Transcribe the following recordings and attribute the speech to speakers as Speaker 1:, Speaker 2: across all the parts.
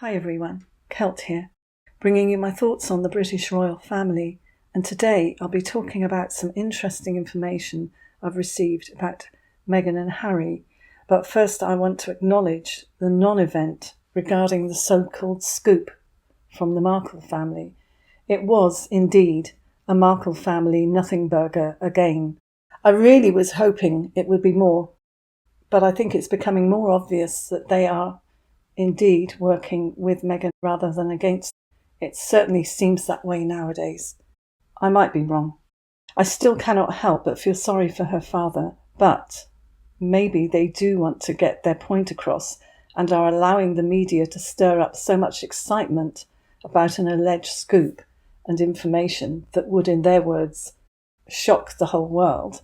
Speaker 1: Hi everyone, Kelt here, bringing you my thoughts on the British royal family, and today I'll be talking about some interesting information I've received about Meghan and Harry. But first I want to acknowledge the non-event regarding the so-called scoop from the Markle family. It was indeed a Markle family nothing burger again. I really was hoping it would be more, but I think it's becoming more obvious that they are indeed working with Meghan rather than against. It certainly seems that way nowadays. I might be wrong. I still cannot help but feel sorry for her father, but maybe they do want to get their point across and are allowing the media to stir up so much excitement about an alleged scoop and information that would, in their words, shock the whole world.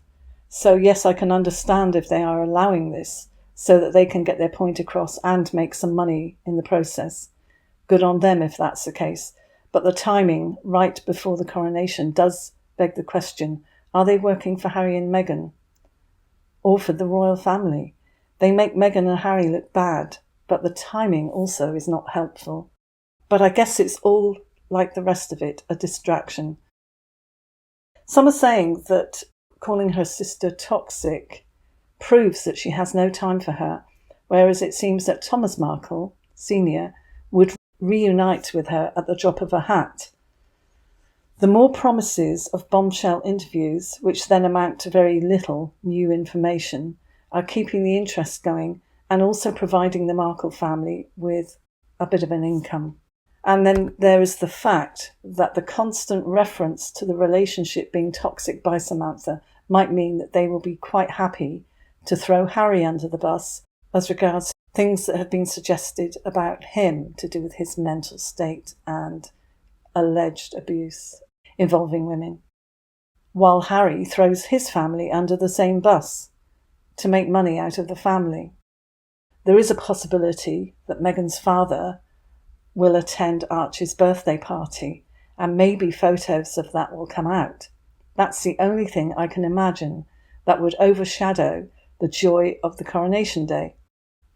Speaker 1: So yes, I can understand if they are allowing this, so that they can get their point across and make some money in the process. Good on them if that's the case. But the timing, right before the coronation, does beg the question, are they working for Harry and Meghan? Or for the royal family? They make Meghan and Harry look bad, but the timing also is not helpful. But I guess it's all, like the rest of it, a distraction. Some are saying that calling her sister toxic proves that she has no time for her, whereas it seems that Thomas Markle, Sr., would reunite with her at the drop of a hat. The more promises of bombshell interviews, which then amount to very little new information, are keeping the interest going and also providing the Markle family with a bit of an income. And then there is the fact that the constant reference to the relationship being toxic by Samantha might mean that they will be quite happy to throw Harry under the bus as regards things that have been suggested about him to do with his mental state and alleged abuse involving women, while Harry throws his family under the same bus to make money out of the family. There is a possibility that Meghan's father will attend Archie's birthday party, and maybe photos of that will come out. That's the only thing I can imagine that would overshadow the joy of the coronation day.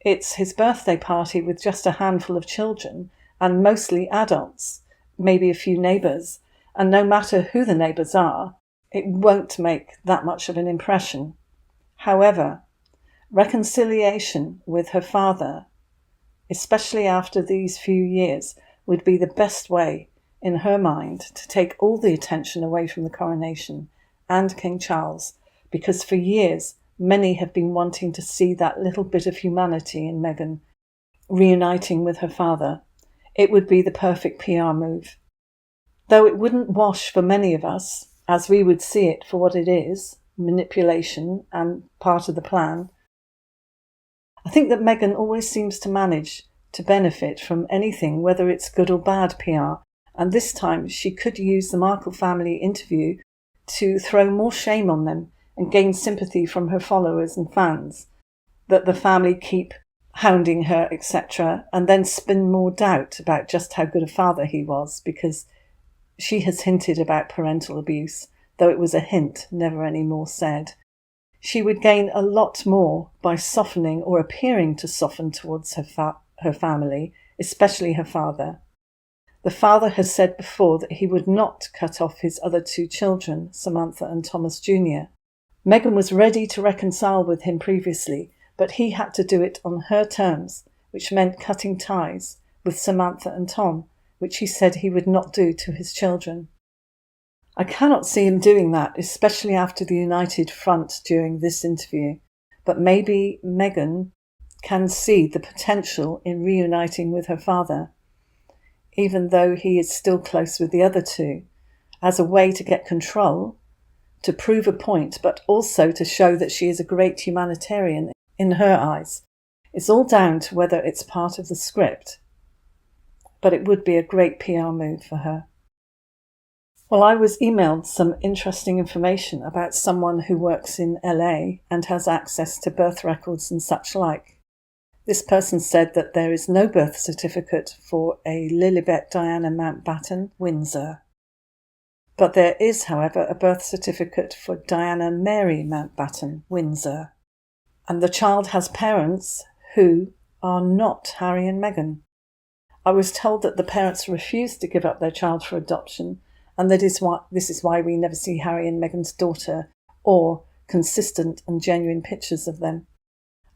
Speaker 1: It's his birthday party with just a handful of children and mostly adults, maybe a few neighbours, and no matter who the neighbours are, it won't make that much of an impression. However, reconciliation with her father, especially after these few years, would be the best way, in her mind, to take all the attention away from the coronation and King Charles, because for years many have been wanting to see that little bit of humanity in Meghan reuniting with her father. It would be the perfect PR move. Though it wouldn't wash for many of us, as we would see it for what it is, manipulation and part of the plan. I think that Meghan always seems to manage to benefit from anything, whether it's good or bad PR, and this time she could use the Markle family interview to throw more shame on them and gain sympathy from her followers and fans, that the family keep hounding her, etc., and then spin more doubt about just how good a father he was, because she has hinted about parental abuse, though it was a hint, never any more said. She would gain a lot more by softening or appearing to soften towards her family, especially her father. The father has said before that he would not cut off his other two children, Samantha and Thomas Jr. Meghan was ready to reconcile with him previously, but he had to do it on her terms, which meant cutting ties with Samantha and Tom, which he said he would not do to his children. I cannot see him doing that, especially after the united front during this interview, but maybe Meghan can see the potential in reuniting with her father, even though he is still close with the other two, as a way to get control, to prove a point, but also to show that she is a great humanitarian in her eyes. It's all down to whether it's part of the script, but it would be a great PR move for her. Well, I was emailed some interesting information about someone who works in LA and has access to birth records and such like. This person said that there is no birth certificate for a LILIBET Diana Mountbatten, Windsor. But there is, however, a birth certificate for Diana Mary Mountbatten, Windsor. And the child has parents who are not Harry and Meghan. I was told that the parents refused to give up their child for adoption, and this is why we never see Harry and Meghan's daughter or consistent and genuine pictures of them.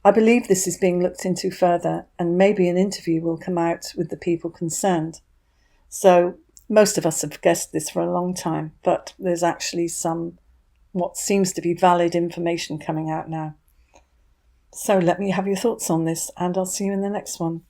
Speaker 1: I believe this is being looked into further, and maybe an interview will come out with the people concerned. So most of us have guessed this for a long time, but there's actually some what seems to be valid information coming out now. So let me have your thoughts on this, and I'll see you in the next one.